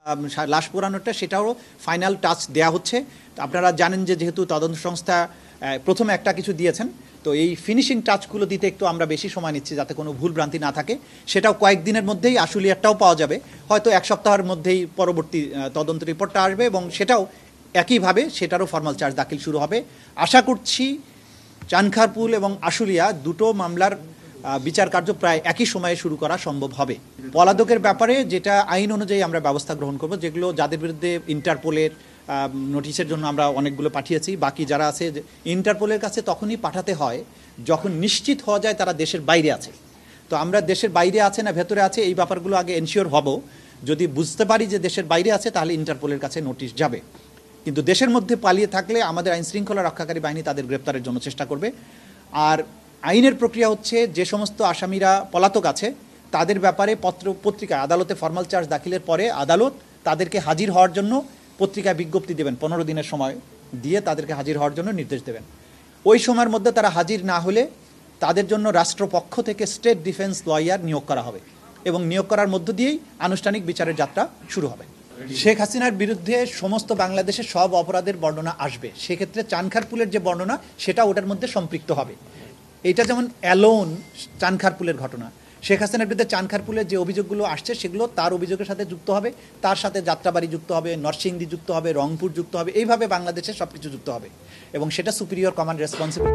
লাশ পোড়ানোটা সেটাও final touch দেয়া হচ্ছে। আপনারা জানেন যে যেহেতু তদন্ত সংস্থা প্রথমে একটা কিছু দিয়েছেন, তো এই ফিনিশিং টাচগুলো দিতে একটু আমরা বেশি সময় নিচ্ছি যাতে কোনো ভুল ভ্রান্তি না থাকে। সেটাও কয়েকদিনের মধ্যেই আশুলিয়ারটাও পাওয়া যাবে, হয়তো এক সপ্তাহের মধ্যেই পরবর্তী তদন্ত রিপোর্টটা আসবে এবং সেটাও একইভাবে সেটারও ফর্মাল চার্জ দাখিল শুরু হবে। আশা করছি চানখারপুল এবং আশুলিয়া দুটো মামলার বিচার কার্য প্রায় একই সময়ে শুরু করা সম্ভব হবে। পলাতকের ব্যাপারে যেটা আইন অনুযায়ী আমরা ব্যবস্থা গ্রহণ করব, যেগুলো যাদের বিরুদ্ধে ইন্টারপোলের নোটিশের জন্য আমরা অনেকগুলো পাঠিয়েছি, বাকি যারা আছে ইন্টারপোলের কাছে তখনই পাঠাতে হয় যখন নিশ্চিত হওয়া যায় তারা দেশের বাইরে আছে। তো আমরা দেশের বাইরে আছে না ভেতরে আছে এই ব্যাপারগুলো আগে এনশিওর হব। যদি বুঝতে পারি যে দেশের বাইরে আছে তাহলে ইন্টারপোলের কাছে নোটিশ যাবে, কিন্তু দেশের মধ্যে পালিয়ে থাকলে আমাদের আইন শৃঙ্খলা রক্ষাকারী বাহিনী তাদের গ্রেপ্তারের জন্য চেষ্টা করবে। আর আইনের প্রক্রিয়া হচ্ছে যে সমস্ত আসামিরা পলাতক আছে তাদের ব্যাপারে পত্রিকায় আদালতে ফর্মাল চার্জ দাখিলের পরে আদালত তাদেরকে হাজির হওয়ার জন্য পত্রিকায় বিজ্ঞপ্তি দেবেন, 15 দিনের সময় দিয়ে তাদেরকে হাজির হওয়ার জন্য নির্দেশ দেবেন। ওই সময়ের মধ্যে তারা হাজির না হলে তাদের জন্য রাষ্ট্রপক্ষ থেকে স্টেট ডিফেন্স লয়ার নিয়োগ করা হবে এবং নিয়োগ করার মধ্য দিয়েই আনুষ্ঠানিক বিচারের যাত্রা শুরু হবে। শেখ হাসিনার বিরুদ্ধে সমস্ত বাংলাদেশের সব অপরাধের বর্ণনা আসবে, সেক্ষেত্রে চানখারপুলের যে বর্ণনা সেটা ওটার মধ্যে সম্পৃক্ত হবে। এটা যেমন অ্যালোন চানখারপুলের ঘটনা, শেখ হাসিনার বিরুদ্ধে চানখারপুলের যে অভিযোগগুলো আসছে সেগুলো তার অভিযোগের সাথে যুক্ত হবে, তার সাথে যাত্রাবাড়ি যুক্ত হবে, নরসিংদী যুক্ত হবে, রংপুর যুক্ত হবে, এইভাবে বাংলাদেশের সব কিছু যুক্ত হবে এবং সেটা সুপিরিয়র কমান্ড রেসপন্সিবল।